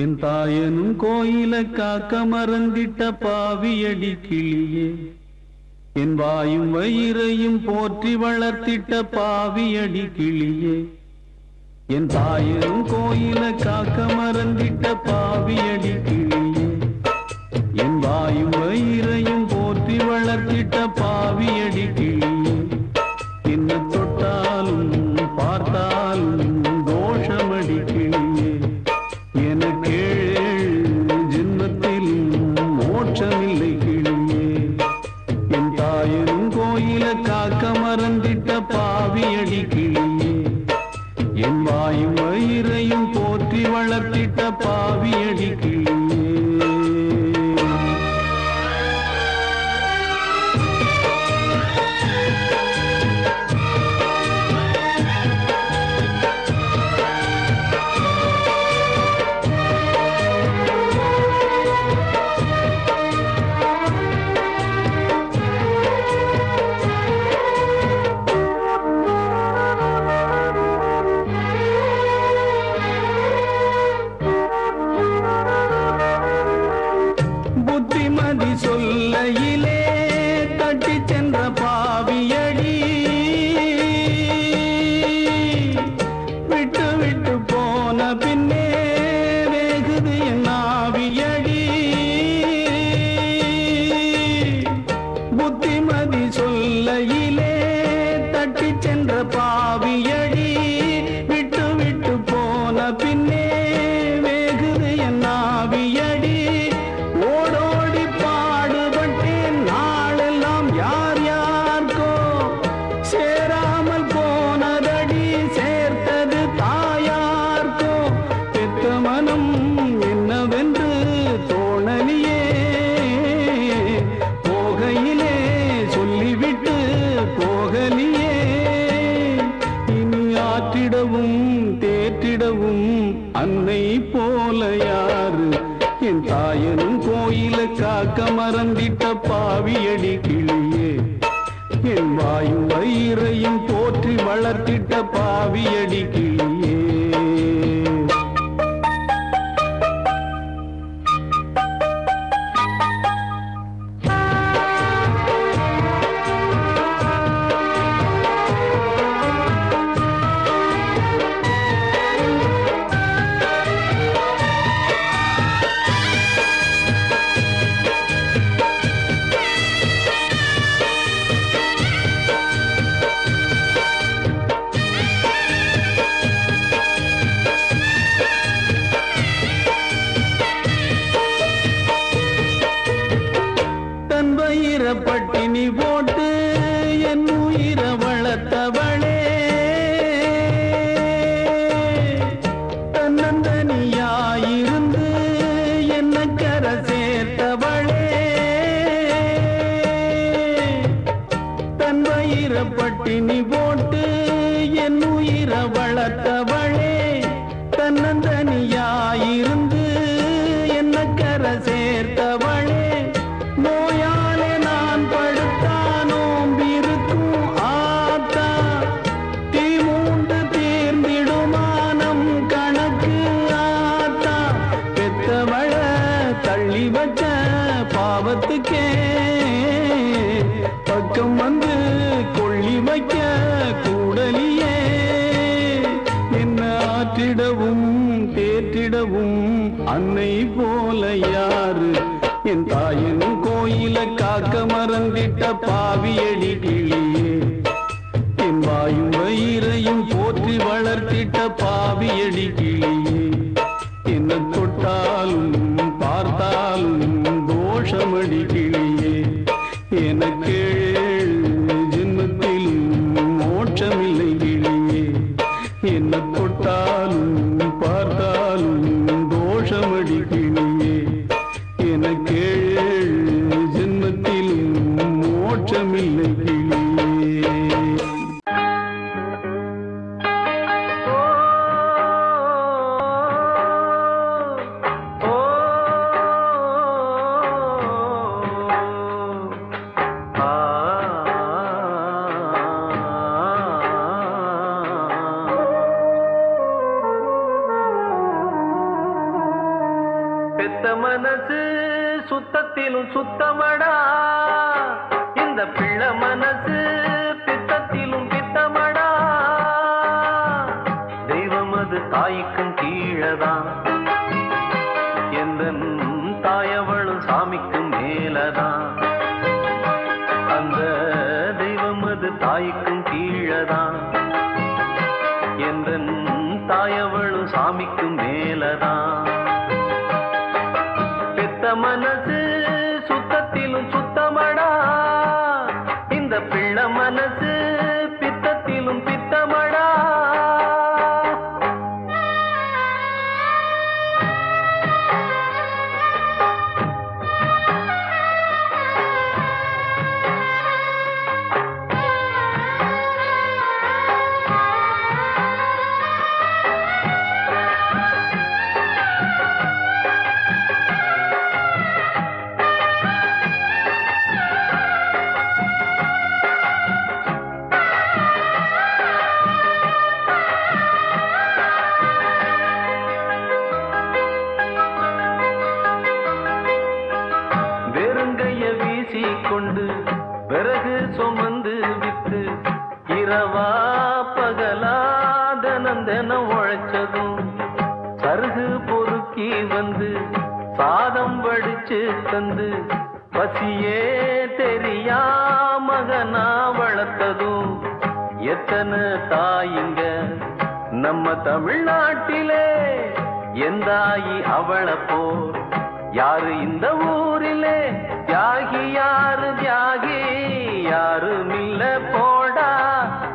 என் தாயனும் கோயில காக்க மறந்திட்ட பாவியடி கிளியே, என் வாயும் வயிறையும் போற்றி வளர்த்திட்ட பாவியடி கிளியே, என் தாயனும் கோயில காக்க மறந்திட்ட பாவியடி கிளியே, என் வாயும் வயிறையும் போற்றி வளர்த்திட்ட பாவியடி கிளியே, என்ன தொட்டாலும் பார்த்தாலும் தோஷமடி கிளியே, எனக்கேழு ஜென்மத்திலும் மோட்சமில்லை கிளியே, என் தாயனும் கோயில காக்க மறந்திட்ட பாவியடி கிளியே, என் வாயும் வயிறையும் போற்றி வளர்த்திட்ட பாவியடி கிளியே. புத்திமதி சொல்லையிலே தட்டி சென்ற பாவியடி, விட்டு விட்டு போன பின்னே வேகுது என் ஆவியடி, புத்திமதி சொல்லையிலே தட்டி சென்ற பாவியடி, விட்டு விட்டு போன பின்னே வேகுது என் ஆவியடி, ஓடோடி பாடுபட்டேன் நாளெல்லாம் யார் யார்கோ சேராமல் போனதடி, சேர்த்தது தாயார்கோ, பெத்த மனம் என்னவென்று தோணலியே, போகையிலே சொல்லிவிட்டு போகலியே, இனி ஆற்றிடவும் தேற்றிடவும் அன்னை போல யாரு, என் தாயனும் கோயில காக்க மறந்திட்ட பாவியடி கிளியே, என் வாயும் வயிறையும் போற்றி வளர்த்திட்ட பாவியடி கிளியே. பட்டினி போட்டு என் உயிர வளர்த்தவளே, தன்னந்தனியாயிருந்து என்ன கரை சேர்த்தவளே, தன் வயிற பட்டினி போட்டு என் உயிர வளர்த்தவளே, தன்னந்தனியாயிருந்து என்ன கரை சேர்த்தவளே, நோயாலே நான் படுத்தானோம் இருக்கும் ஆத்தா, தீ மூண்டு தீர்ந்திடுமானம் கணக்கு ஆத்தா, பெத்தவள தள்ளி வச்ச பாவத்துக்கே பக்கம் வந்து கொள்ளி வைக்க கூடலியே, என்ன ஆற்றிடவும் தேற்றிடவும் அன்னை போல யாரு, என் தாயனும் கோயில காக்க மறந்திட்ட பாவியடி கிளியே, என் வாயும் வயிறையும் போற்றி வளர்த்திட்ட பாவியடி கிளியே, என்ன தொட்டாலும் பார்த்தாலும் தோஷமடி கிளியே, எனக்கேழு ஜென்மத்திலும் மோட்சமில்லை கிளியே, என்ன தொட்டாலும் பார்த்தாலும் தோஷமடி கிளியே, எனக்கேழு ஜென்மத்திலும் மோட்சமில்லை கிளியே. பெத்த மனசு சுத்தத்திலும் சுத்தமடா, இந்த பிள்ளை மனசு பித்தத்திலும் பித்தமடா. தெய்வம் அது தாய்க்கும் கீழதான், எந்த தாயவளும் சாமிக்கும் மேலதான். அந்த தெய்வம் அது தாய்க்கும் கீழதான், எந்த தாயவளும் சாமிக்கும் மேலதான். பெத்த மனசு சுத்தத்திலும் சுத்தமடா, இந்த பிள்ளை மனசு பித்தத்திலும் பித்தமடா. கொண்டு பிறகு சுமந்து விட்டு இரவா பகலா தினம் தினம் உழைச்சதும், சருகு பொறுக்கி வந்து சாதம் வடிச்சு தந்து பசியே தெரியா மகனா வளர்த்ததும், எத்தனை தாயிங்க நம்ம தமிழ்நாட்டிலே, எந்தாயி அவளை போர் யாரு இந்த ஊரிலே. தியாகி யாரு தியாகி யாரும் இல்ல போடா,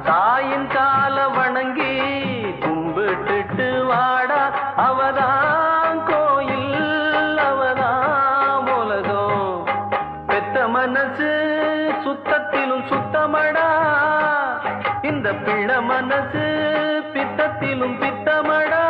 தாயின் கால வணங்கி கும்பிட்டுட்டு வாடா. அவதான் கோயில் அவதான் உலகம், பெத்த மனசு சுத்தத்திலும் சுத்தமடா, இந்த பிள்ளை மனசு பித்தத்திலும் பித்தமடா.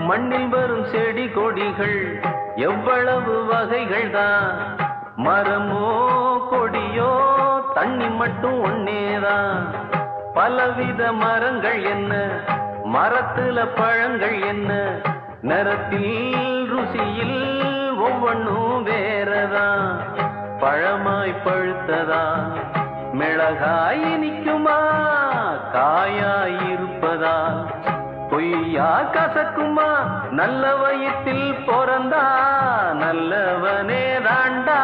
மண்ணில் வரும் செடி கொடிகள் எவ்வளவு வகைகள் தான், மரமோ கொடியோ தண்ணி மட்டும் ஒன்னேதான். பலவித மரங்கள் என்ன, மரத்துல பழங்கள் என்ன, நிறத்தில் ருசியில் ஒவ்வொன்றும் வேறதான். பழமாய் பழுத்ததா மிளகாய் இனிக்குமா, காயாய் இருப்பதா பொய்யா கசக்குமா. நல்ல வயிற்றில் பிறந்தா நல்லவனே தாண்டா,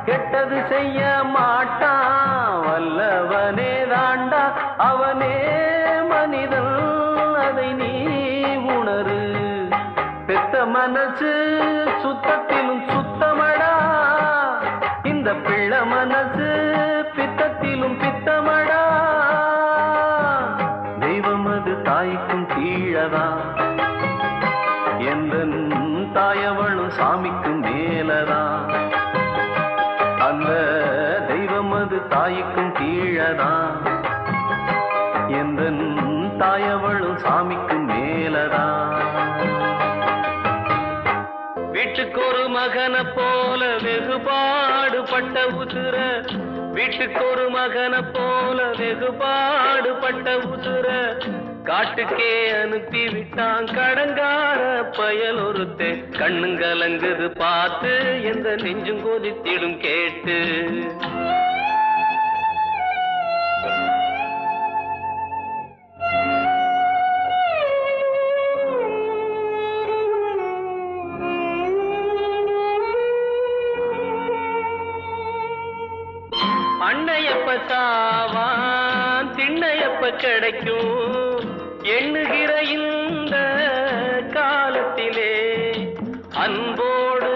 கெட்டது செய்ய மாட்டான் வல்லவனே தாண்டா. அவனே மனிதன் அதை நீ உணரு, பெத்த மனசு சுத்தத்திலும் சுத்தமடா, இந்த பிள்ளை மனசு பித்தத்திலும் பித்தமடா. தெய்வம் அது தாய்க்கும் கீழதான், எந்த தாயவளும் சாமிக்கும் மேலதான். அந்த தெய்வம் அது தாய்க்கும் கீழதான், எந்த தாயவளும் சாமிக்கும் மேலதான். வீட்டுக்கு ஒரு மகனை போல வெகுபாடுபட்ட உசுர, வீட்டுக்கு ஒரு மகனை போல வெகுபாடுபட்ட உசுர காட்டுக்கே அனுப்பி விட்டான் கடங்கார பயல் ஒருத்தே. கண்ணுங்கலங்குது பார்த்து எந்த நெஞ்சும் கொதித்திடும் கேட்டு. அண்ணையப்ப சாவான் திண்ணையப்ப கிடைக்கும் எண்ணுகிற இந்த காலத்திலே, அன்போடு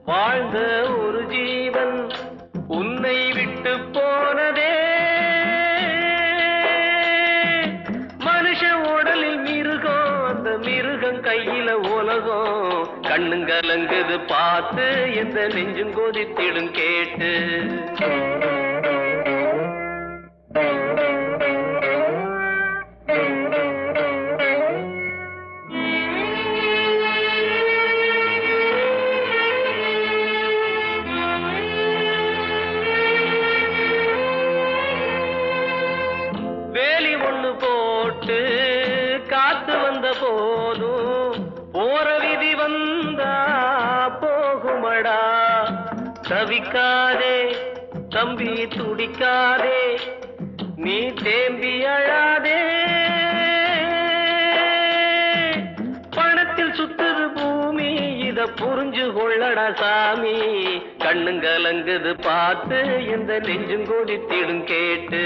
வாழ்ந்த ஒரு ஜீவன் உன்னை விட்டு போனதே. மனுஷ உடலில் மிருகம், அந்த மிருகம் கையில உலகம். கண்ணுங்கல கலங்குது பார்த்து எந்த நெஞ்சும் கொதித்திடும் கேட்டு. வேலி ஒண்ணு போட்டு காத்து வந்த போதும் போற விதி வந்தா போகுமடா. தவிக்காதே தம்பி துடிக்காதே நீ தேம்பி அழாதே. பணத்தில் சுத்துது பூமி இத புரிஞ்சு கொள்ளடா சாமி. கண்ணுங்கலங்குது பார்த்து எந்த நெஞ்சும் கொதித்திடும் கேட்டு.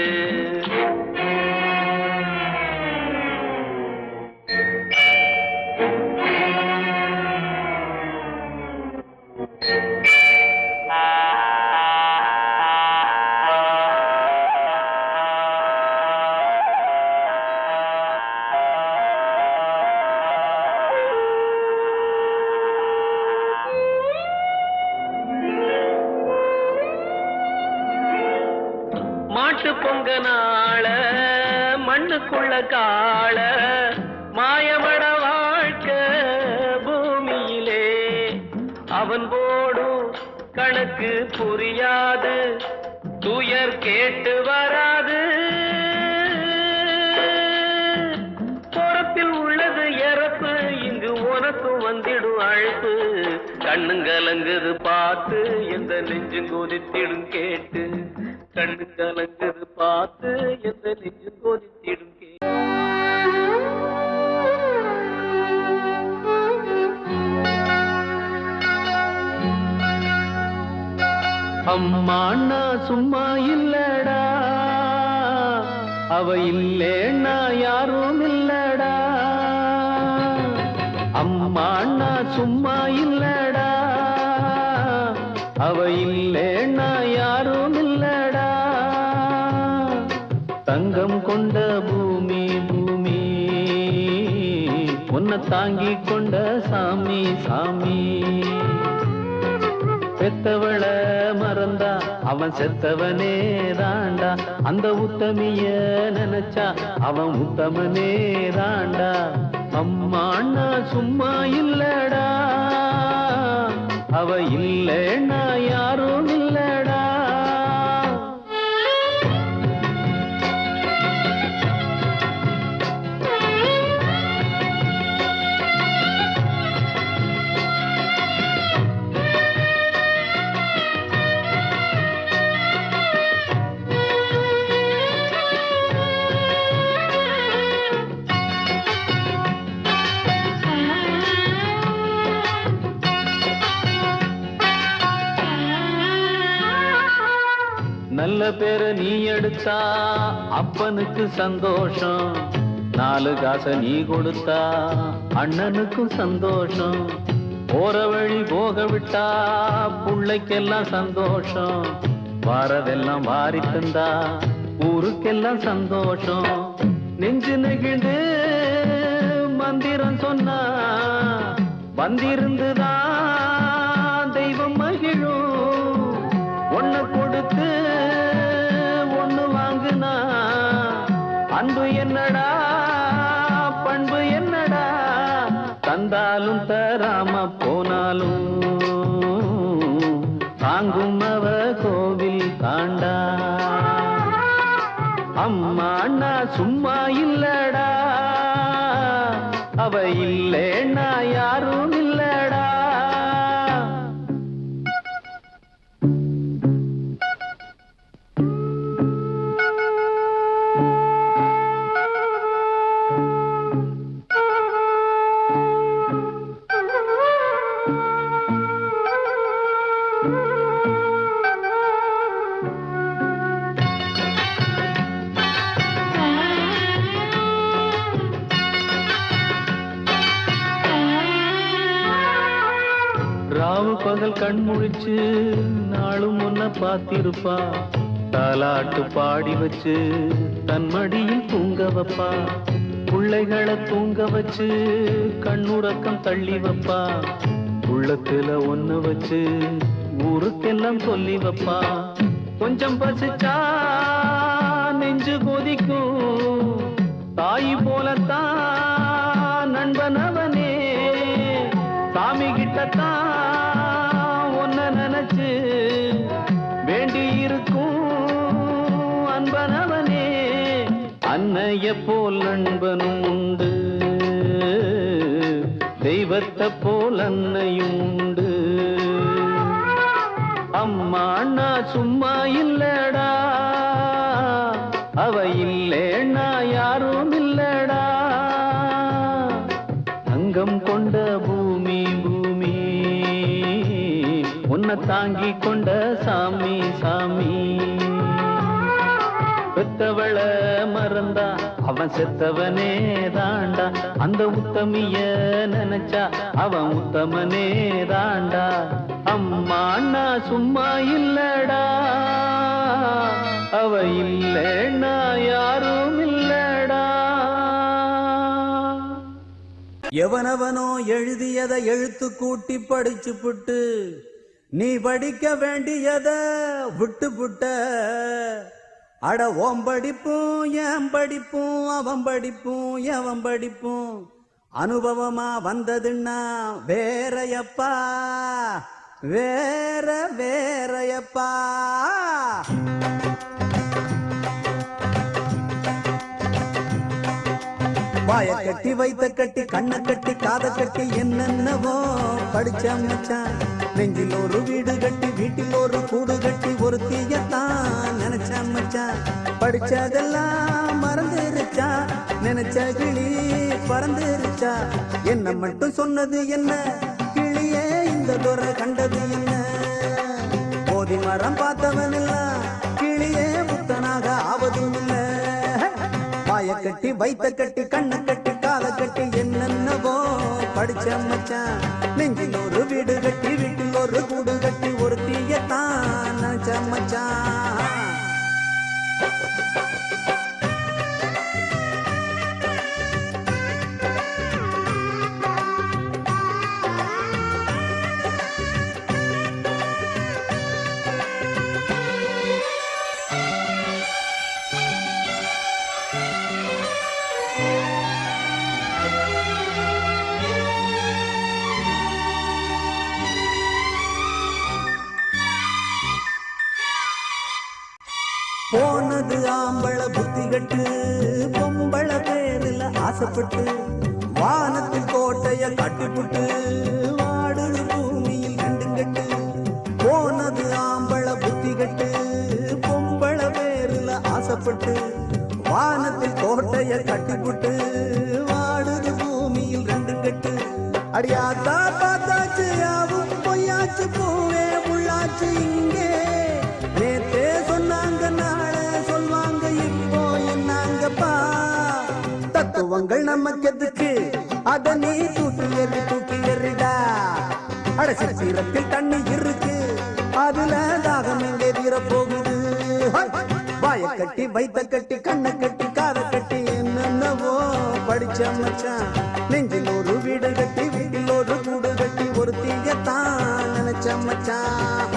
மாட்டு பொங்க நாள மண்ணுக்குள்ள காள மாயமட வாழ்க்கை பூமியிலே. அவன் போடும் கணக்கு புரியாது துயர் கேட்டு வராது. புறத்தில் உள்ளது இறப்பு இங்கு உனக்கும் வந்திடும் அழைப்பு. கண்ணுங்கலங்குது பார்த்து எந்த நெஞ்சும் கொதித்திடும் கேட்டு. கண்ணு கலங்குது பார்த்து எந்த நெஞ்சு கொதித்திடும் கேட்டு. அம்மா நான் சும்மா இல்லடா, அவ இல்லேன்னா யாரும் இல்லடா. அம்மா நான் சும்மா இல்லடா, அவ இல்லேன்னா யாரும் இல்லடா. தங்கம் கொண்ட பூமி பூமி உன்னை தாங்கி கொண்ட சாமி சாமி. பெத்தவள மறந்தா அவன் செத்தவனே தாண்டா. அந்த உத்தமிய நினைச்சா அவன் உத்தமனே தாண்டா. அம்மா நான் சும்மா இல்லடா, அவ இல்லைன்னா யாரும் இல்லடா. நல்ல பேர நீ எடுத்தா அப்பனுக்கு சந்தோஷம். 4 காசை நீ கொடுத்தா அண்ணனுக்கும் சந்தோஷம். போற வழி போக விட்டா புள்ளைக்கெல்லாம் சந்தோஷம். வாரதெல்லாம் வாரி தந்தா ஊருக்கெல்லாம் சந்தோஷம். நெஞ்சு நெகிழ்ந்து மந்திரம் சொன்னா வந்திருந்துதான் தெய்வம் மகிழும். ஒன்னு கொடுத்து ஒன்னு வாங்குனா அன்பு என்னடா பண்பு என்னடா. தந்தாலும் தராம போனாலும் தாங்கும் அவ கோவில் தாண்டா. அம்மா அண்ணா சும்மா இல்லடா, அவ இல்லேன்னா யாரும் இல்லடா. ராவு பகல் கண் முழிச்சு நாளும் ஒன்ன பார்த்திருப்பா. தாலாட்டு பாடி வச்சு தன் மடியில் தூங்க வைப்பா. பிள்ளைகளை தூங்க வச்சு கண்ணுறக்கம் தள்ளி வைப்பா. உள்ளத்துல ஒண்ணு வச்சு ஊருக்கெல்லாம் சொல்லி வைப்பா. கொஞ்சம் பசிச்சா நெஞ்சு கொதிக்கும், தாய் போலத்தான் நண்பனவனே. சாமி கிட்டத்தான் ஒன்ன நினைச்சு வேண்டி இருக்கும் அன்பனவனே. அன்னைய போல் நண்பனும் உண்டு, தெய்வத்தை போல் அன்னையும் உண்டு. அம்மா அண்ணா சும்மா இல்லடா, அவ இல்லேன்னா யாரும் இல்லடா. தங்கம் கொண்ட பூமி பூமி, உன்னை தாங்கி கொண்ட சாமி சாமி. பெத்தவள மறந்தா அவன் செத்தவனே தாண்டா, அந்த உத்தமிய நினைச்சா அவன் உத்தமனே தாண்டா. அம்மா அண்ணா சும்மா இல்லடா, அவ இல்லைன்னா யாரும் இல்லடா. எவனவனோ எழுதியதை எழுத்து கூட்டி படிச்சு புட்டு, நீ படிக்க வேண்டியத விட்டு புட்ட. அட ஓம் படிப்பும் என் படிப்பும் அவன் படிப்பும் எவன் படிப்பும் அனுபவமா வந்ததுன்னா வேறையப்பா, வேற வேறையப்பா. வாய கட்டி வைத்த கட்டி கண்ணை கட்டி காதை கட்டி என்னென்னவோ படிச்ச மச்சான். நெஞ்சில் ஒரு வீடு கட்டி வீட்டில் ஒரு கூடு கட்டி ஒரு தீயத்தான் நினைச்ச மச்சான். படிச்சதெல்லாம் மறந்துருச்சா, நினைச்ச கிளி பறந்துருச்சா. என்ன மட்டும் சொன்னது என்ன கிளியே, இந்த துறை கண்டது என்ன. போதி மரம் பார்த்தவன் எல்லாம் கிளியே புத்தனாக ஆவதும் இல்லை. வாய கட்டி வைத்த கட்டி கண்ணை கட்டி காதை கட்டி என்னென்னவோ படிச்ச மச்சான். நெஞ்சில் ஒரு வீடு கட்டி வீட்டில் ஒரு கூடு கட்டி ஒரு தீயத்தான் நினைச்ச மச்சான். போனது ஆம்பள புத்தி கட்டு, பொம்பள பேரில் ஆசைப்பட்டு. வானத்தில் கோட்டைய கட்டிப்புட்டு வாடுது பூமியில் ரெண்டு கட்டு. போனது ஆம்பள புத்தி கட்டு, பொம்பள பேரில் ஆசைப்பட்டு. வானத்தில் கோட்டைய கட்டிப்புட்டு வாடுது பூமியில் ரெண்டு கட்டு. அடியாத்தா பார்த்தாச்சு யாவும் பொய்யாச்சு, பூவே உள்ளாச்சு இங்கே. நேத்தே சொன்னாங்க நாளை சொல்வாங்க, இப்போ என்னாங்கப்பா. தத்துவங்கள் நமக்கு எதுக்கு, அத நீ தூக்கி எறிடா. அடசிரத்தில் தண்ணி இருக்கு, அதுல தாகம் எங்கே தீர போகுது. வாய கட்டி வைத்த கட்டி கண்ணை கட்டி காதை கட்டி என்னென்னவோ படிச்ச மச்சான். நெஞ்சில் ஒரு வீடு கட்டி வீட்டில் ஒரு கூடு கட்டி ஒரு தீயத்தான் நினைச்ச மச்சான்.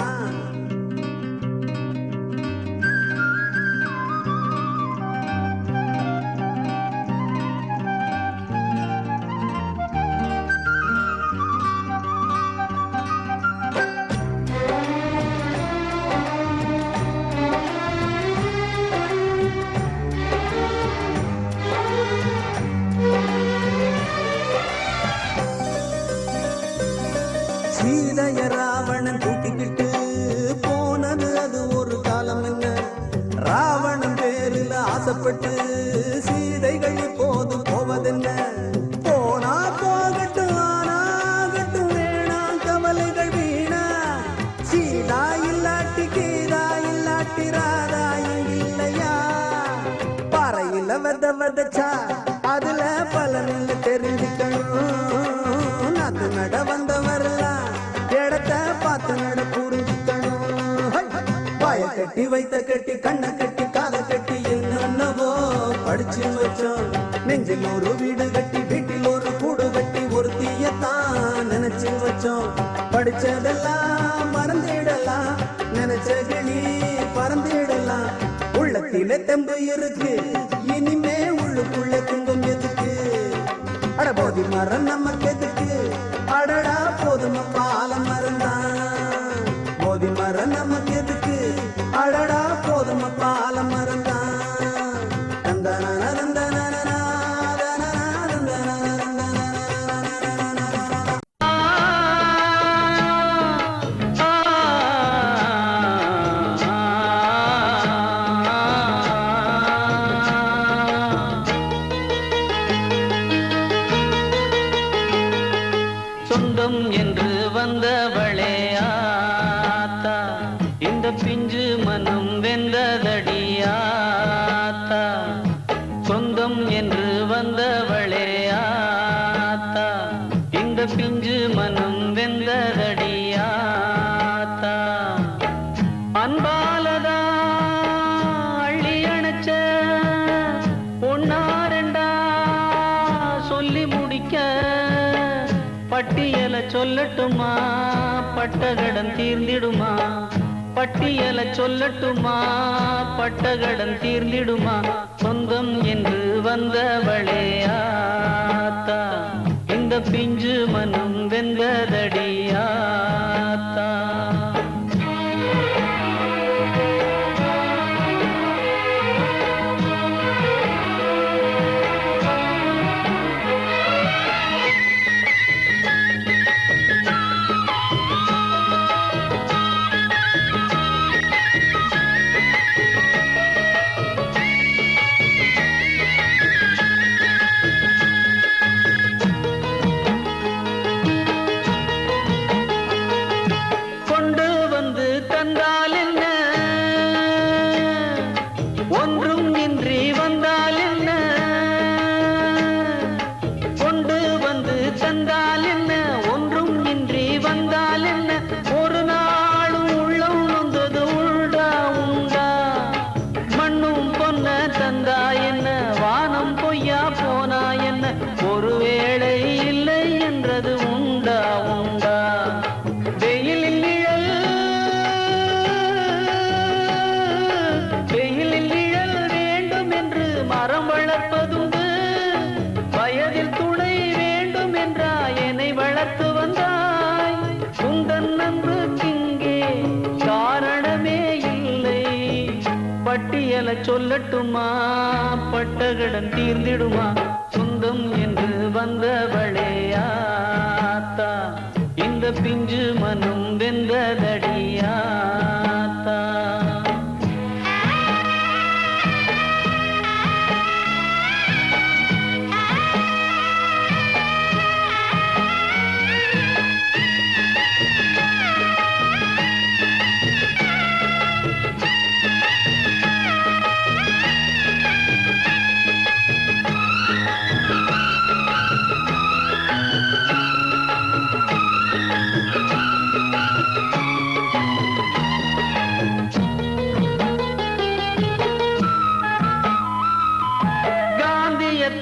சீதைய ராவணன் கூட்டிக்கிட்டு போனது அது ஒரு காலம் என்ன. ராவணன் பேரில் ஆசைப்பட்டு சீதைகள் போதும் போவதென்ன. போனா போகட்டும் ஆனாகட்டும் வேணாம் கவலைகள் வீணா. சீதா இல்லாட்டி கீதா இல்லாட்டி ராதா இல்லையா. பாறையில விதச்சா அதுல பலனில் தெரிஞ்சுக்கணும். அது நட வந்தவரெல்லாம் இடத்த பார்த்து நட புரிஞ்சுக்கணும். வாய கட்டி வைத்த கட்டி கண்ணை கட்டி காதை கட்டி என்னென்னவோ படிச்சு வச்சோம். நெஞ்சில் ஒரு வீடு கட்டி வீட்டில் ஒரு கூடு கட்டி ஒரு தீயத்தான் நினைச்சு வச்சோம். படிச்சதெல்லாம் மறந்திடலாம், நினைச்ச கிளி பறந்திடலாம். உள்ளத்திலே தெம்பு இருக்கு, இனிமே உள்ளுக்குள்ள துன்பம் எதுக்கு? அட போதி மரம் நமக்கு எதுக்கு? அடடா போதும் பால மறந்தான். போதி மரம் நமக்கு எதுக்கு? அடடா போதும் பால மறந்தான். சொந்தம் என்று வந்தவளே ஆத்தா, இந்த பிஞ்சு மனம் வெந்ததடியாத்தா. சொந்தம் என்று வந்தவளே ஆத்தா, இந்த பிஞ்சு மனம் வெந்ததடியாத்தா. அன்பாலதா அள்ளி அணைச்ச ஒன்னாரெண்டா சொல்லி முடிக்க பட்டியல சொல்லட்டுமா, பட்டகடன் தீர்ந்திடுமா? பட்டியல சொல்லட்டுமா, பட்டகடன் தீர்ந்திடுமா? சொந்தம் என்று வந்தவளே ஆத்தா, இந்த பிஞ்சு மனம் வெந்ததடியாத்தா. தந்தால் என்ன, ஒன்றும் இன்றி வந்தால் என்ன? கொண்டு வந்து தந்தால் என்ன, ஒன்றும் இன்றி வந்தால் என்ன? ஒரு நாளும் உள்ளம் நொந்தது உண்டா உண்டா? மண்ணும் பொன்ன தந்தா என்ன, வானம் பொய்யா போனா என்ன? ஒருவேளை இல்லை என்றது உண்டா உண்டா? வெயிலில் மரம் வளர்ப்பதுண்டு, வயதில் துணை வேண்டும் என்றாய், என்னை வளர்த்து வந்தாய். உந்தன் நன்புக்கிங்கே காரணமே இல்லை. பட்டியல சொல்லட்டுமா, பட்டகடன் தீர்ந்திடுமா? சொந்தம் என்று வந்தவளே ஆத்தா, இந்த பிஞ்சு மனம் வெந்ததடியாத்தா.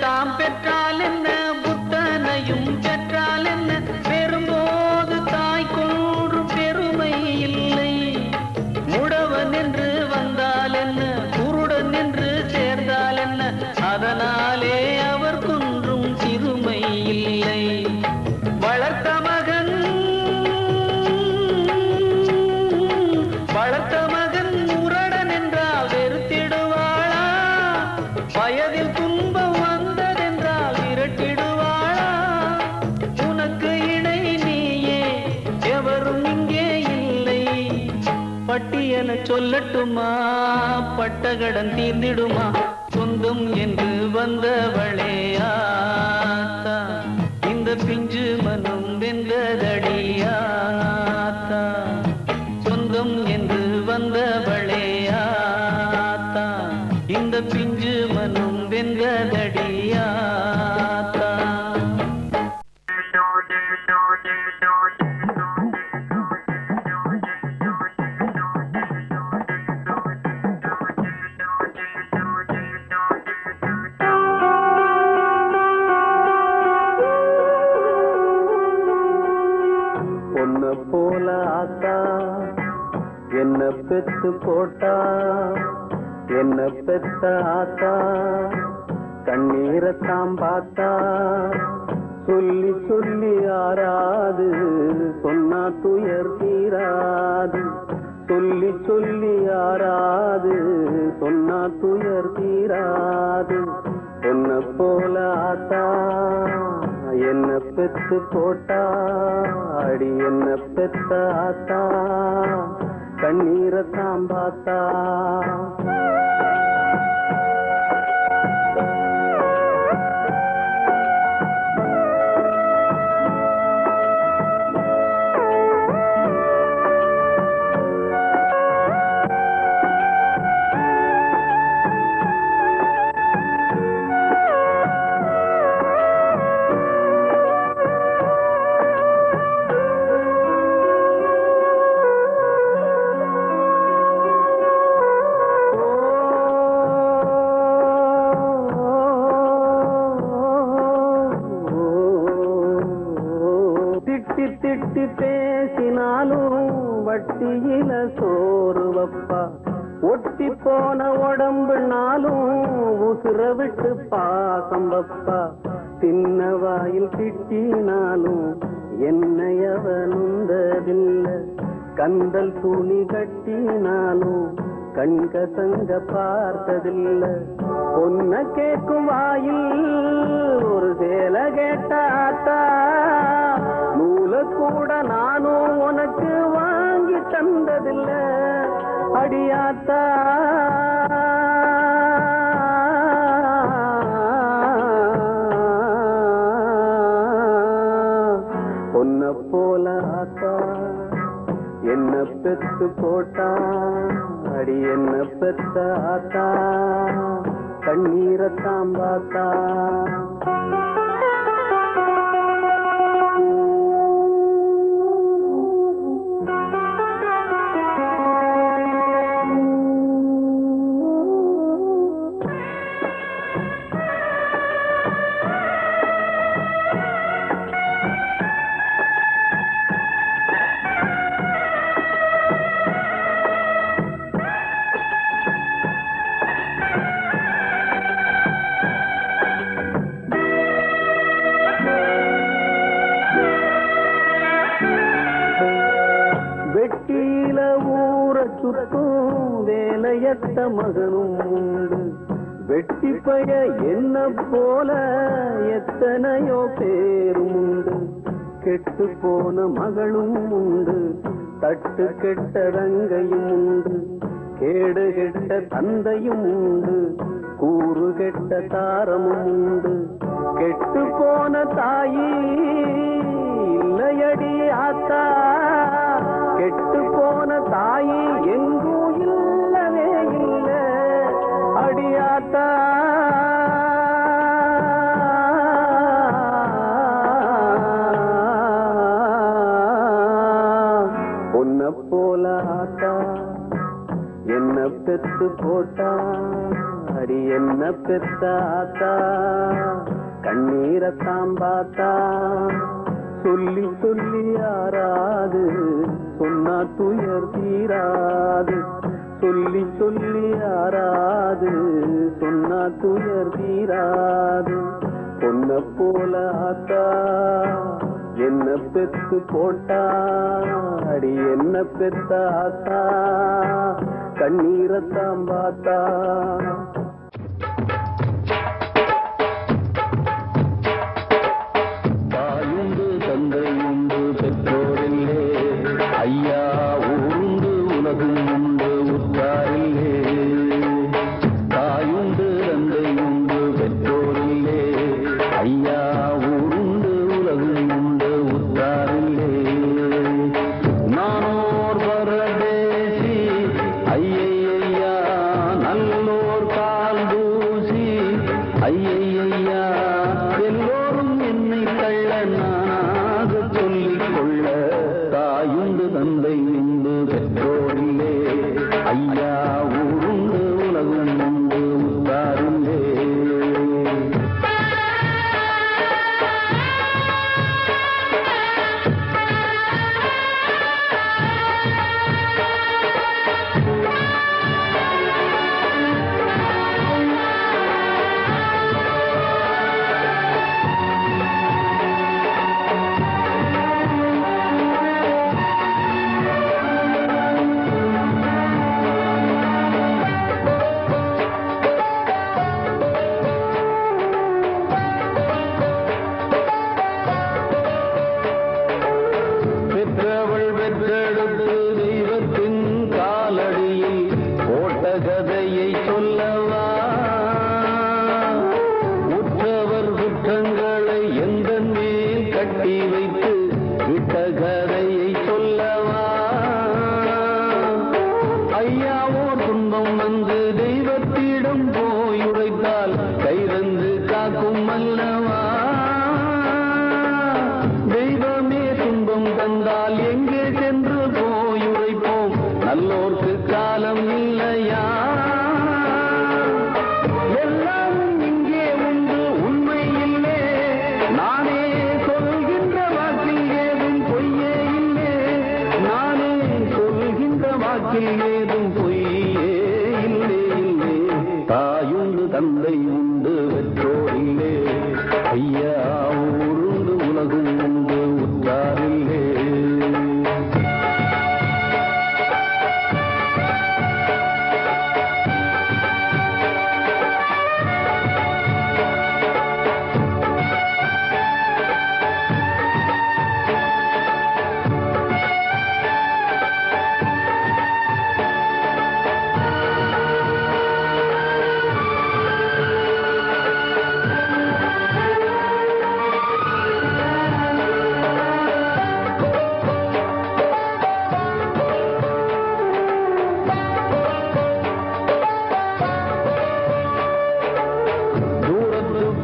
தாம் பெற்றால் என்ன, புத்தனையும் பெற்றால் என்ன? பெறும்போது தாய் கொன்றும் பெருமை இல்லை. முடவன் என்று வந்தால் என்ன, குருடன் என்று சேர்ந்தால் என்ன? அதனாலே அவர் கொன்றும் சிறுமை இல்லை. வளர்த்த மகன் முரடன் என்றால் வெறுத்திடுவாளா? வயதில் துன்பம் வந்ததென்றால் விரட்டிடுவாளா? உனக்கு இணை நீயே, எவரும் இங்கே இல்லை. பட்டியல சொல்லட்டுமா, பட்டகடன் தீர்ந்திடுமா? சொந்தம் என்று வந்தவளே ஆத்தா, இந்த பிஞ்சு மனம் வெந்ததடியாத்தா. சொந்தம் என்று வந்தவளே ஆத்தா, இந்த பிஞ்சு மனம் வெந்ததடியாத்தா. பொன்ன போ பெத்து போட்டா என்ன பெத்த ஆத்தா கண்ணீரத்தாம் பார்த்தா சொல்லி சொல்லி ஆறாது சொன்னா துயர் தீராது சொல்லி சொல்லி ஆறாது சொன்னா துயர் தீராது பொன்ன போல ஆத்தா என்ன பெத்து போட்டா அடி என்ன பெத்த ஆத்தா கண்ணீரத்தாம் பார்த்தா திட்டி பேசினாலும் வட்டியில சோறு வப்பா ஒட்டி போன உடம்புனாலும் உசுர விட்டு பாசம் வப்பா சின்ன வாயில் திட்டினாலும் என்னையவனுந்ததில்லை கந்தல் துணி கட்டினாலும் கண்கசங்க பார்த்ததில்லை பொன்ன கேட்கும் வாயில் ஒரு சேல கேட்டாத்தா நூல கூட நானும் உனக்கு வாங்கி தந்ததில்லை அடியாத்தா பொன்ன போல ஆத்தா என்ன பெத்து போட்டா அடி என்ன பெத்த ஆத்தா கண்ணீரத்தாம் பார்த்தா வெட்டியில ஊர சுத்தும் வேலையத்த மகனும் உண்டு வெட்டி பய என்ன போல எத்தனையோ பேரும் உண்டு கெட்டு போன மகளும் உண்டு தட்டு கெட்ட ரங்கையும் உண்டு கேடு கெட்ட தந்தையும் உண்டு கூறு கெட்ட தாரமும் உண்டு கெட்டு போன தாயி இல்லையடி ஆத்தா கெட்டு போன தாயி எங்கும் இல்லவே இல்லை அடியாத்தா பொன்ன போல ஆத்தா என்ன பெத்து போட்டா அடி என்ன பெத்த ஆத்தா கண்ணீரத்தாம் பார்த்தா சொல்லி சொல்லி ஆறாது சொன்னா துயர் தீராது சொல்லி சொல்லி ஆறாது சொன்னா துயர் தீராது பொன்ன போல ஆத்தா என்ன பெத்து போட்டா அடி என்ன பெத்த ஆத்தா கண்ணீரத்தாம் பார்த்தா தாயுண்டு தந்தையுண்டு பெற்றோரில்லே ஐயா ஊருண்டு உலகும் உண்டு உற்றாரில்லே தாயுண்டு தந்தையுண்டு பெற்றோரில்லே ஐயா ஊருண்டு உலகும் உண்டு உற்றாரில்லே நானோர் பரதேசி ஐயையா நல்லோர் கால் தூசி ஐயையா எல்லோரும் என்னை கள்ள நானாக சொல்லிக் கொள்ள தாயுண்டு தந்தை உண்டு பெற்றோரில்லே ஐயா ஊருண்டு உலகம் உண்டு உத்தாரில்லே வந்து தெய்வத்திடம் போய் உரைத்தால் கைரந்து காக்கும் அல்லவா? தெய்வமே துன்பம் தந்தால் எங்கே சென்று போய் உரைப்போம்? நல்லோர்க்கு காலம் இல்லையா? எல்லாம் இங்கே உண்டு, உண்மை இல்லை. நானே சொல்கின்ற வாக்கில் ஏதும் பொய்யே இல்லை. நானே சொல்கின்ற வாக்கில் ஏதும் பொய்யே இல்லை இல்லை. தாயுண்டு தந்தை உண்டு பெற்றோர் இல்லை. ஐயா ஊருண்டு உலகும் உண்டு உற்றாரில்லை.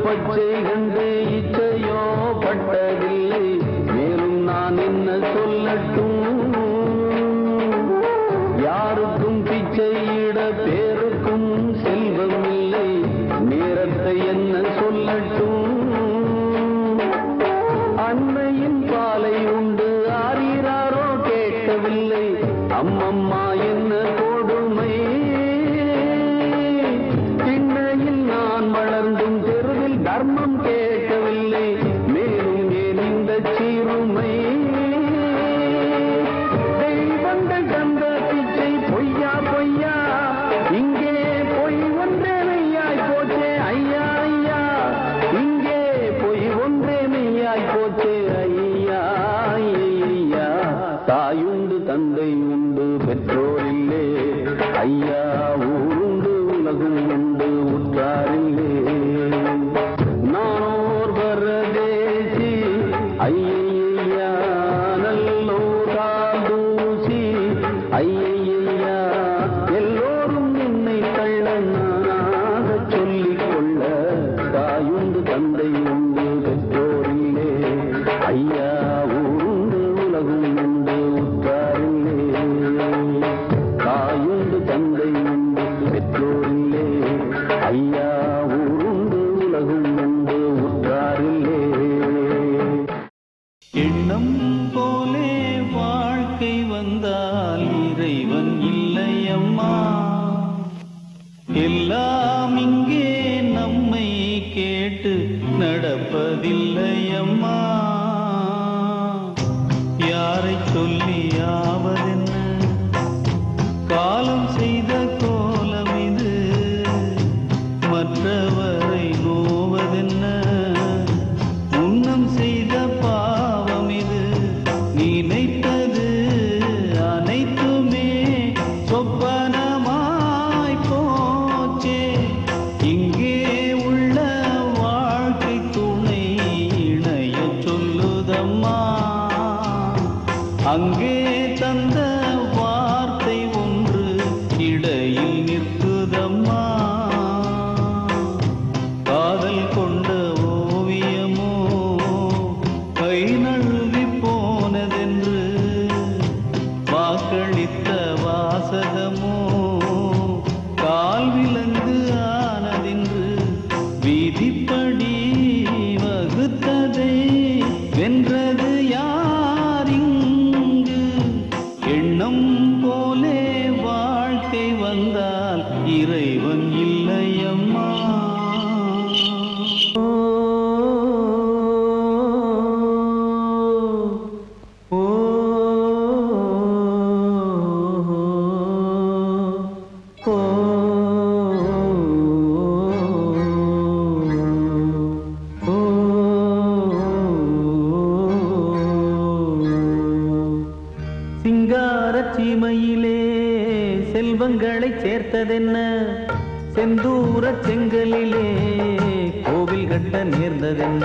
பச்சை கண்டு இச்சையோ பட்டதில்லை. மேலும் நான் என்ன சொல்லட்டும்? யாருக்கும் பிச்சையிட பேருக்கும் செல்வம் இல்லை. நேரத்தை என்ன சொல்லட்டும்? அன்னையின் பாலை உண்டு ஆரீராரோ கேட்கவில்லை. அம்மம்மா என்ன கொடுமை! திண்ணையில் நான் வளர்ந்தும் தெருவில் தர்மம் கேட்கவில்லை. மேலும் ஏன் இந்த சீருமை? தெய்வங்கள் தந்த பிச்சை பொய்யா பொய்யா? இங்கே பொய் ஒன்றே மெய்யாய் போச்சே ஐயா ஐயா. இங்கே பொய் ஒன்றே மெய்யாய் போச்சே ஐயா ஐயா. தாயுண்டு தந்தை உண்டு பெற்றோர் இல்லை. ஐயா ஊருண்டு உலகம் உண்டு உற்றாரில்லை. நானோர் பரதேசி ஐயா நல்லோரால் தூசி ஐயா. எல்லோரும் என்னை தள்ள நானாக சொல்லிக் கொள்ள. தாயுண்டு தந்தை உண்டு பெற்றோரில்லை. ஐயா ஊருண்டு உலகம் உண்டு உற்றாரில்லை. தாயுண்டு தந்தை உண்டு பெற்றோரில்லை. ஐயா ஊருண்டு உலகம் உண்டு உற்றாரில்லை. எண்ணம் போலே வாழ்க்கை வந்தால் இறைவன் இல்லையம்மா. எல்லாம் இங்கே நம்மை கேட்டு நடப்பதில்லையம்மா. யாரை சொல்லி ஆவதென்ன? காலம் செய்த கோலம் இது. மற்றவரை நோவதென்ன? முன்னம் செய்த பாவம் இது. நினைத்தது அனைத்துமே சொப்பனமாய் போச்சே. இங்கே உள்ள வாழ்க்கை துணை இணைய சொல்லுதம்மா. அங்கே தந்த வார்த்தை ஒன்று இடையில் நிற்குதம்மா. காதல் கொண்ட ஓவியமோ கை நழுவி போனதென்று. வாக்களித்த வாசகமோ கால் விலங்கு ஆனதென்று. விதிப்படி வகுத்ததை வென்றது யாரிங்கு? எண்ணம் போலே வாழ்க்கை வந்தால் இறைவன் இல்லையம்மா. ஓ ஓ சிங்காரச் சீமையிலே செல்வங்களை சேர்த்ததென்ன? செந்தூரச் செங்கலிலே கோவில் கட்ட நேர்ந்ததென்ன?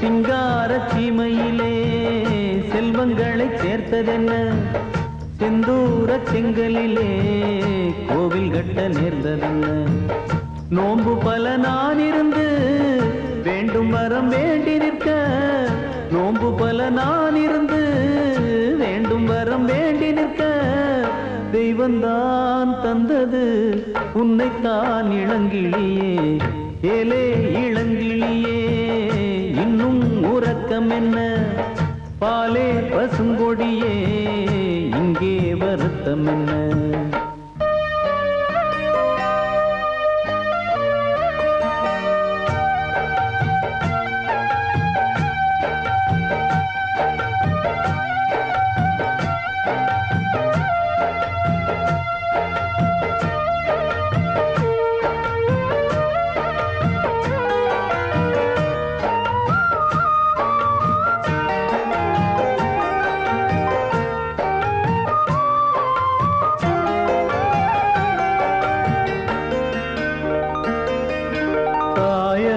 சிங்காரச் சீமையிலே செல்வங்களை சேர்த்ததென்ன? செந்தூரச் செங்கலிலே கோவில் கட்ட நேர்ந்ததென்ன நோன்பு பல நான் இருந்து வேண்டும் வரம் வேண்டி நிற்க நோன்பு பல நான் இருந்து வேண்டும் வரம் வேண்டி நிற்க தெய்வந்தான் தந்தது உன்னைத்தான் இளங்கிளியே ஏலே இளங்கிளியே இன்னும் உறக்கம் என்ன பாலே பசுங்கொடியே இங்கே வருத்தம் என்ன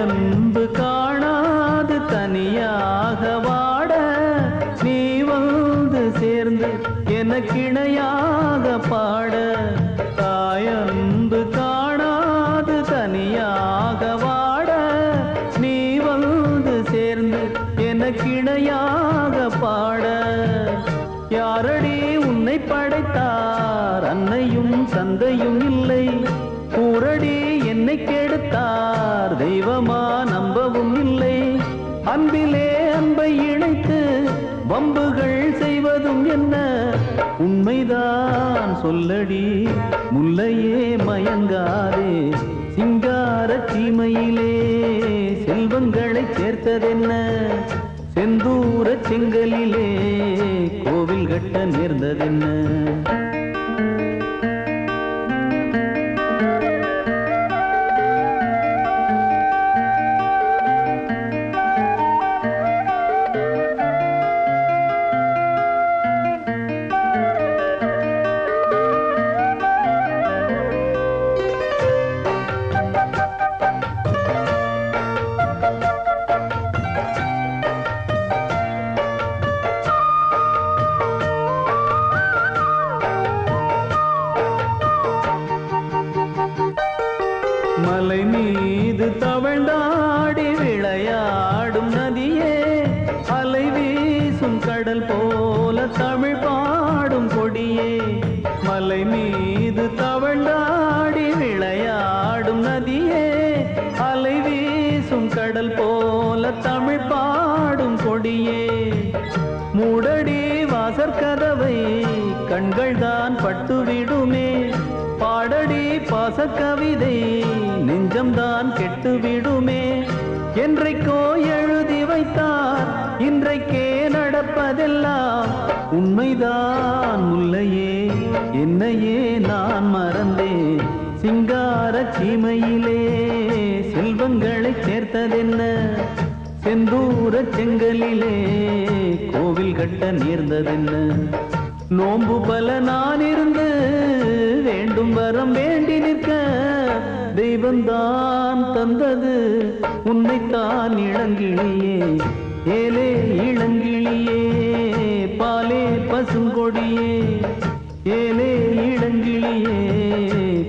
அன்பு காணாது தனியாக வாட நீ வந்து சேர்ந்து எனக்கிணையாக பாட தாயன்பு காணாது தனியாக வாட நீ வந்து சேர்ந்து எனக்கிணையாக பாட யாரடி உன்னை படைத்தார் அன்னையும் தந்தையும் இல்லை கூரடி என்னை கெடுத்தார் தெய்வமா நம்பவும் இல்லை அன்பிலே அன்பை இணைத்து வம்புகள் செய்வதும் என்ன உண்மைதான் சொல்லடி முல்லையே மயங்காதே சிங்கார சீமையிலே செல்வங்களை சேர்த்ததென்ன செந்தூர செங்கலிலே கோவில் கட்ட நேர்ந்ததென்ன மலை மீது தவழ்ந்தாடி விளையாடும் நதியே அலை வீசும் கடல் போல தமிழ் பாடும் கொடியே மலை மீது தவழ்ந்தாடி விளையாடும் நதியே அலை வீசும் கடல் போல தமிழ் பாடும் கொடியே மூடடி வாசற்கதவை கண்கள் தான் பட்டுவிடுமே பாடடி பாசக்கவிதை நெஞ்சம்தான் கெட்டுவிடுமே என்றைக்கோ எழுதி வைத்தார் இன்றைக்கே நடப்பதெல்லாம் உண்மைதான் முல்லையே என்னையே நான் மறந்தேன் சிங்கார சீமையிலே செல்வங்களை சேர்த்ததென்ன செந்தூர செங்கலிலே கோவில் கட்ட நேர்ந்ததென்ன நோன்பு பல நான் இருந்து வேண்டும் வரம் வேண்டி நிற்க தெய்வந்தான் தந்தது உன்னைத்தான் இளங்கிளியே ஏலே இளங்கிளியே பாலே பசுங்கொடியே ஏலே இளங்கிளியே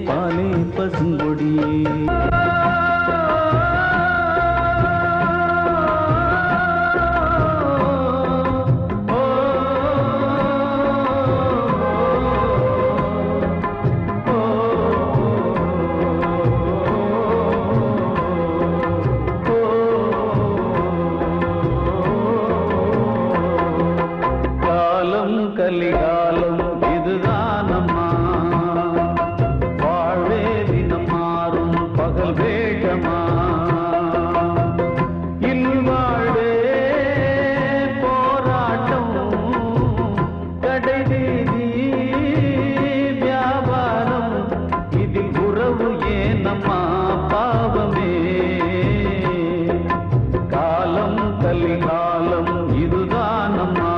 பாலே பசுங்கொடியே கலிகாலம் இதுதானம்மா வாழ்வே தினம் மாறும் பகல் வேகமா இல்வாழ்வே போராட்டம் கடை வீதி வியாபாரம் இதில் உறவு ஏனம்மா பாவமே காலம் கலிகாலம் இதுதானம்மா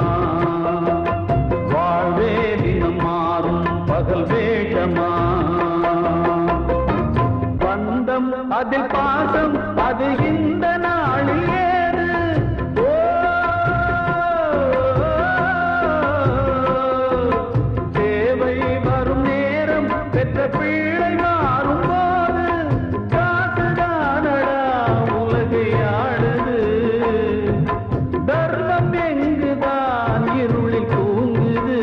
பகல் வேகமா பந்தம் அதில் பாசம் அது இந்த நாளில் ஏது தேவை வரும் நேரம் பெற்ற பிள்ளை மாறும்போது காசுதானடா உலகை ஆடுது. தர்மம் எங்குதான் இருளில் தூங்குது.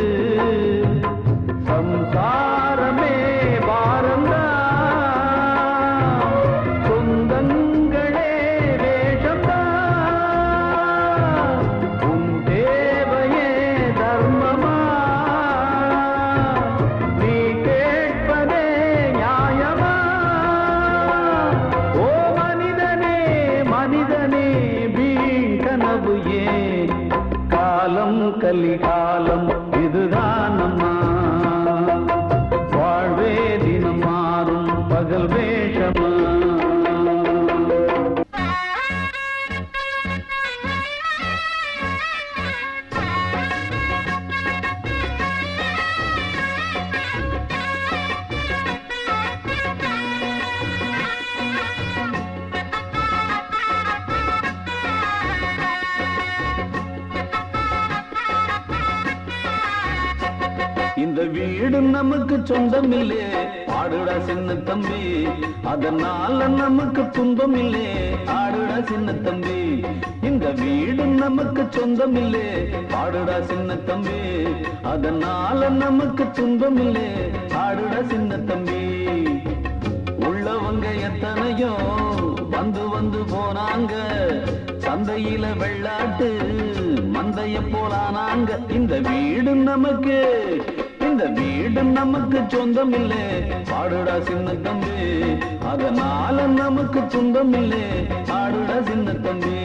சம்சாரமே பாரந்தா, சொந்தங்களே வேஷந்தா. உன் தேவையே தர்மமா, நீ கேட்பதே நியாயமா? ஓ மனிதனே மனிதனே வீண் கனவு ஏன்? காலம் கலிகாலம் இதுதான் அம்மா. வாழ்வே தினம் மாறும் பகல் வேஷமா. இந்த வீடு நமக்கு சொந்தம் இல்லே, ஆடுடா சின்ன தம்பி. அதனால நமக்கு துன்பம் இல்லே, ஆடுடா சின்ன தம்பி. இந்த வீடு நமக்கு சொந்தம் இல்லே, ஆடுடா சின்ன தம்பி. அதனால நமக்கு துன்பம் இல்லே, ஆடுடா சின்ன தம்பி. உள்ளவங்க எத்தனையோ வந்து வந்து போனாங்க, சந்தையில வெள்ளாட்டு மந்தைய போலானாங்க. இந்த வீடு நமக்கு, இந்த வீடு நமக்கு சொந்தம் இல்லே, பாடுடா சின்ன தம்பி. அதனால நமக்கு சொந்தம் இல்லே, பாடுடா சின்ன தம்பி.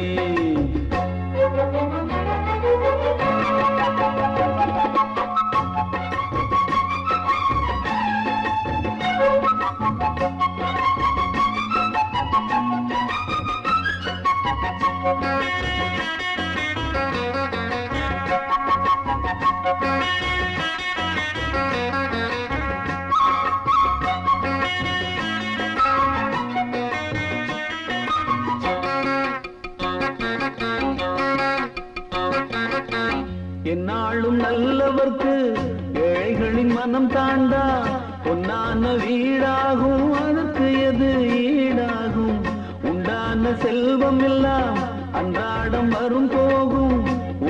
என்னாலும் நல்லவர்க்கு ஏழைகளின் மனம் தாண்டா, பொன்னான வீடாகும் அதற்கு எது ஈடாகும்? உண்டான செல்வம் எல்லாம் அன்றாடம் வரும் போகும்,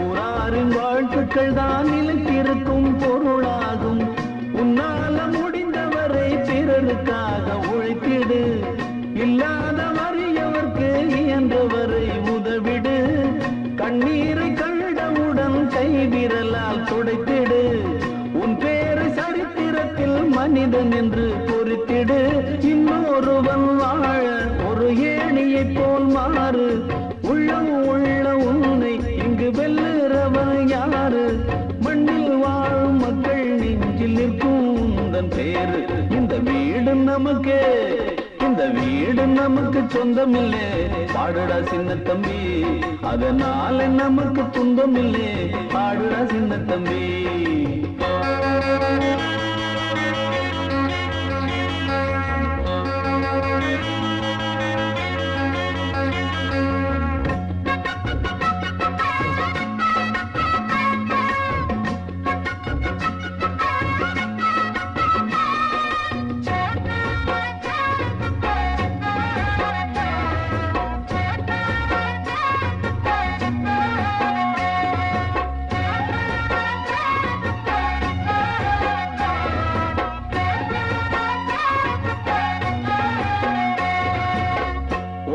ஊராரின் வாழ்த்துக்கள் தான் நிலைத்திருக்கும் பொருளாகும். உன்னால முடிந்தவரை பிறருக்காக உழைத்திடு, இல்லாத வறியவர்க்கு இயன்றவரை உதவிடு. கண்ணீரை கண்டவுடன் கைவிரலால் துடைத்திடு, உன் பேரு சரித்திரத்தில் மனிதன் என்று பொறித்திடு. இன்னொருவன் வாழ ஒரு ஏணியைப் போல் மாறு, உள்ளம் உள்ள உன்னை இங்கு வெல்லுறவன் யாரு? மண்ணில் வாழும் மக்கள் நெஞ்சில் நிற்கும் உந்தன் பேரு. இந்த வீடு நமக்கு, இந்த வீடு நமக்கு சொந்தம் இல்லே, பாடுடா சின்ன தம்பி. அதனால நமக்கு துன்பம் இல்லே, பாடுடா சின்ன தம்பி.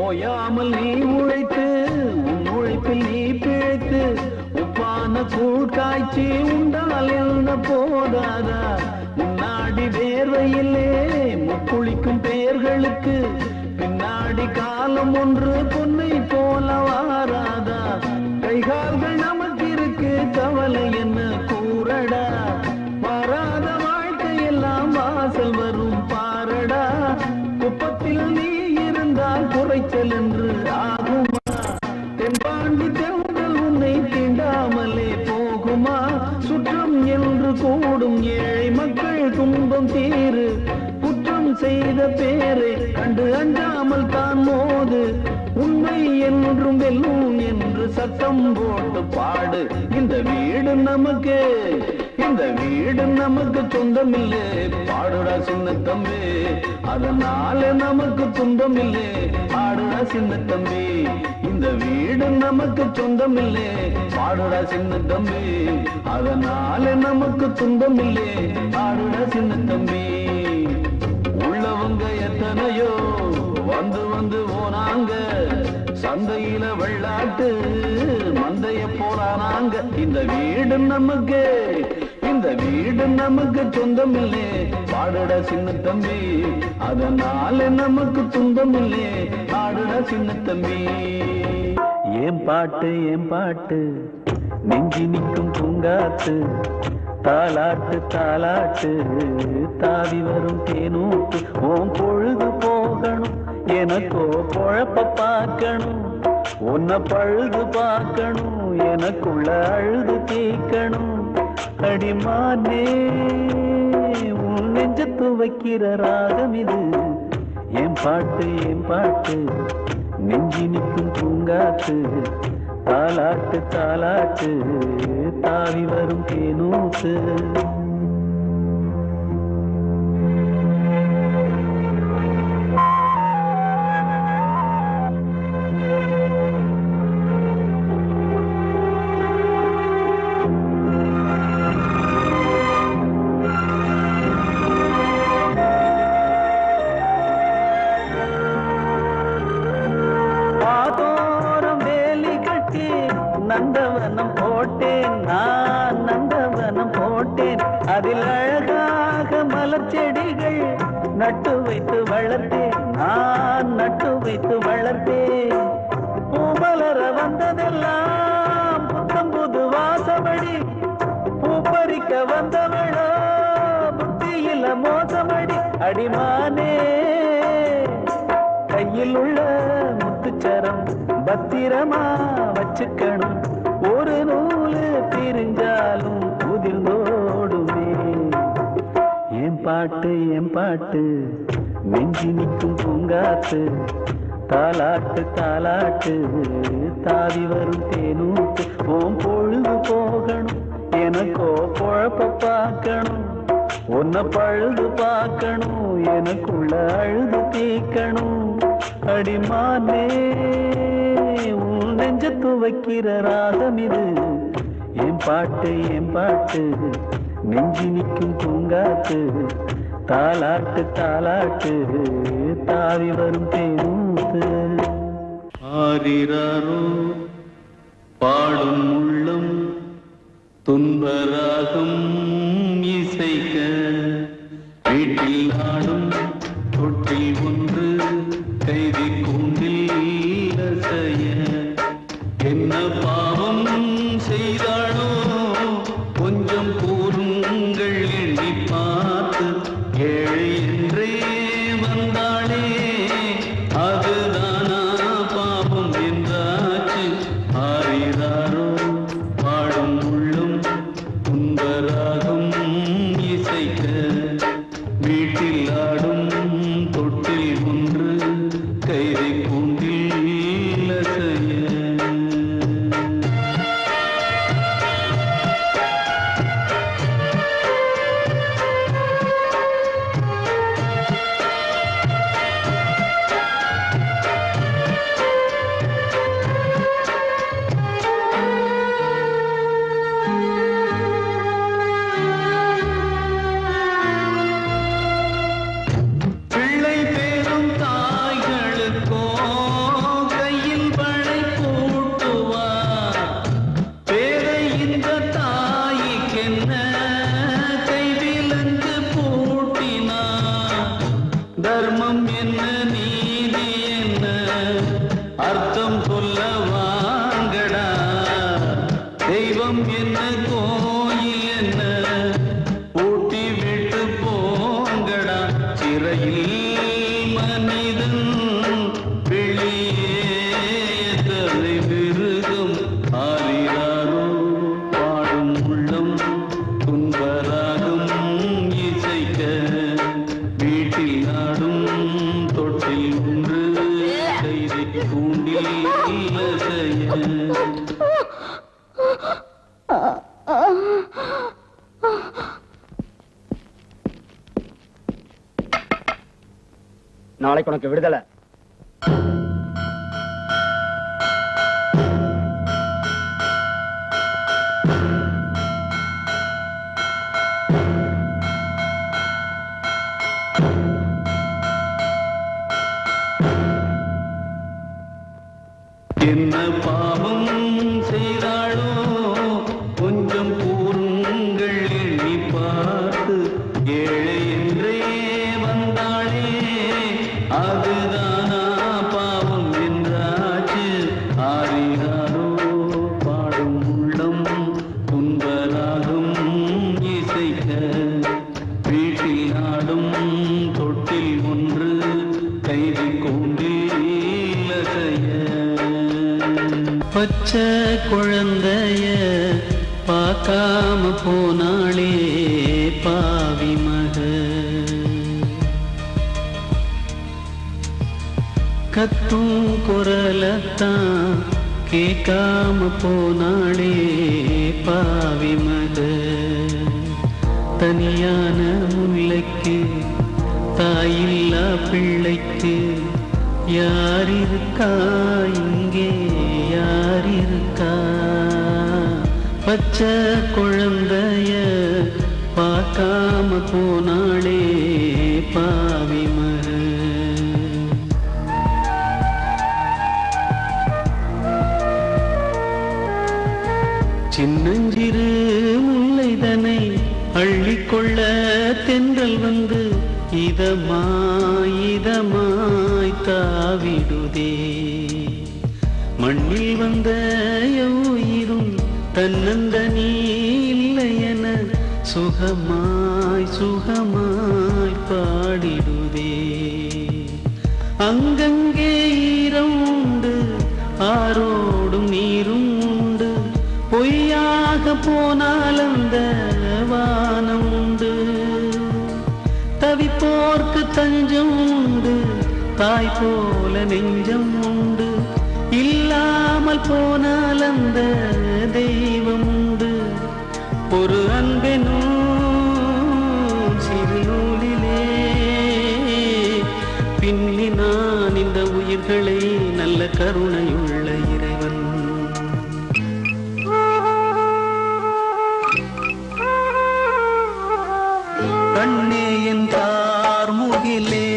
ஓயாமல் நீ உழைத்து, உன் உழைப்பில் நீ பிழைத்து, உப்பான கூழ் காய்ச்சி உண்டால் என்ன போதாதா? முன்னாடி வேர்வையிலே முக்குளிக்கும் பெயர்களுக்கு பின்னாடி காலம் ஒன்று பொன்னை போல வாராதா? கைகால்கள் நமக்கு இருக்கு, கவலை என்ன கூறடா? மாறாத வாழ்க்கையெல்லாம் வாசல் வரும் பாரடா. குப்பத்தில் நீ இருந்தால் குறைச்சல் என்று ஆகுமா? தென்பாண்டி தென்றல் உன்னை தீண்டாமலே போகுமா? சுற்றம் என்று கூடும் ஏழை மக்கள் துன்பம் தீரு, குற்றம் செய்த பேரை கண்டு அஞ்சாமல் தான் மோது உண்மை என்றும் வெல்லும் என்று சத்தம் போட்டு பாடு இந்த வீடு நமக்கு இந்த வீடு நமக்கு சொந்தமில்லை பாடுடா சின்ன தம்பி அதனால நமக்கு துன்பமில்லை பாடுடா சின்ன தம்பி இந்த வீடு நமக்கு சொந்தமில்லை பாடுடா சின்ன தம்பி அதனால நமக்கு துன்பமில்லை பாடுடா சின்ன தம்பி உள்ளவங்க எத்தனையோ வந்து வந்து போனாங்க சந்தையில வெள்ளாட்டு மந்தைய போறானாங்க இந்த வீடு நமக்கு இந்த வீடு நமக்கு சொந்தமில்லை பாடுடா சின்ன தம்பி அதனால நமக்கு துன்பமில்லை பாடுடா சின்ன தம்பி ஏன் பாட்டு நெஞ்சி நிற்கும் பூங்காத்து தாலாட்டு தாலாட்டு தாவி வரும் தேனூட்டு ஓம் பொழுது போகணும் எனக்கோ பொழப்ப பார்க்கணும் உன்னை பழுது பார்க்கணும் எனக்குள்ள அழுது தீக்கணும் அடிமானே உன் நெஞ்சத்து வைக்கிற ராகம் இது என் பாட்டு நெஞ்சி நிற்கும் பூங்காத்து தாலாட்டு தாலாட்டு தாவி வரும் தேனூத்து நந்தவனம் போட்டேன் நான் நந்தவனம் போட்டேன் அதில் அழகாக மலர் செடிகள் நட்டு வைத்து வளர்த்தேன் நான் நட்டு வைத்து வளர்த்தேன் பூமலர வந்ததெல்லாம் புத்தம் புது வாசமடி பூப்பறிக்க வந்தவளோ புத்தியில மோசமடி அடிமானே கையில் உள்ள முத்துச்சரம் பத்திரமா வச்சுக்கணும் ஒரு நூலு பிரிஞ்சாலும் உதிர்ந்தோடுமே என் பாட்டு நெஞ்சி நிற்கும் பூங்காத்து தாலாட்டு தாலாட்டு தாவி வரும் தேனூத்து ஓம் பொழுது போகணும் எனக்கோ பொழப்ப பார்க்கணும் உன்னை பழுது பார்க்கணும் எனக்குள்ள அழுது தீக்கணும் அடிமானே உன் நெஞ்சத்து வைக்கிற ராகம் இது என் பாட்டு நெஞ்சி நிற்கும் பூங்காத்து தாலாட்டு தாலாட்டு தாவி வரும் தேனூத்து ஆரிராரோ பாடும் உள்ளம் துன்பராகம் இசைக்க வீட்டில் ஆடும் தொட்டில் ஒன்று கைதி கூண்டில் அசைய என்ன பாவம் செய்தாளோ கொஞ்சம் கூறுங்கள் எண்ணி பார்த்து ஏழை என்றே வந்தாளே அதுதானா பாவம் என்றாச்சு ஆரிராரோ பாடும் உள்ளம் துன்பராகம் இசைக்க வீட்டில் ஆடும் தொட்டில் ஒன்று கைதை கூண்டில் அசைய தர்மம் என்ன நீதி என்ன அர்த்தம் சொல்ல வாங்கடா தெய்வம் என்ன கோயில் என்ன பூட்டி விட்டு போங்கடா சிறையில் மனிதன் வெளியே தலை மிருகம் ஆரிராரோ பாடும் உள்ளம் துன்பராகம் இசைக்க வீட்டில் நாளைக்கு உனக்கு விடுதலை. என்ன பாவம் செய்தாளோ கொஞ்சம் கூறுங்கள் எண்ணி பார்த்து, ஏழை என்றே வந்தாளே அதுதானா பாவம் என்றாச்சு. ஆறினாரோ பாடும் உள்ளம் துன்பராகும் இசைக்க, வீட்டில் நாடும் தொட்டில் ஒன்று கைதி கொண்டில் பச்சை குழந்தைய பார்க்காம போனாளே பாவி மக. கத்தும் குரலத்தான் கேட்காம போனாளே பாவி மக. தனியான முல்லைக்கு தாயில்லா பிள்ளைக்கு யார் இருக்கா இங்கே யார் இருக்கா? பச்சை குழந்தைய பார்க்காம போனாளே பாவி மக. சின்னஞ்சிறு முல்லைதனை அள்ளிக்கொள்ள தென்றல் வந்து இதமாய் தாவிடுதே. மண்ணில் வந்த உயிரும் தன்னந்தனி இல்லையென சுகமாய் பாடிடுதே. அங்கங்கே ஈரம் உண்டு, ஆரோடும் நீரும் உண்டு, பொய்யாக போனால் அந்த வானம் உண்டு. தவிப்போர்க்கு தஞ்சம் உண்டு, தாய் போல நெஞ்சம் உண்டு, இல்லாமல் போனால் அந்த தெய்வம் உண்டு. ஒரு அன்பெனும் சிறு நூலிலே பின்னி நான் இந்த உயிர்களை நல்ல கருணையுள்ள இறைவன். கண்ணே என் கார்முகிலே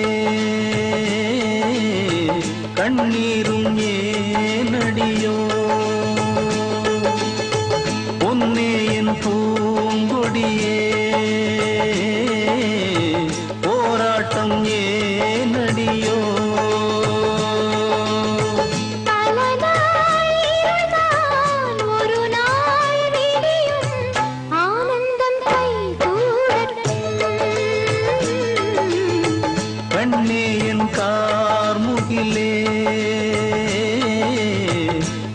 கண்ணீரும் ஏனடியோ, பொன்னே என் பூங்கொடியே போராட்டம் ஏனடியோ. கண்ணே என் கார்முகிலே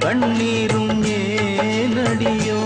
கண்ணீரும் ஏனடியோ.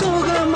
சுகம்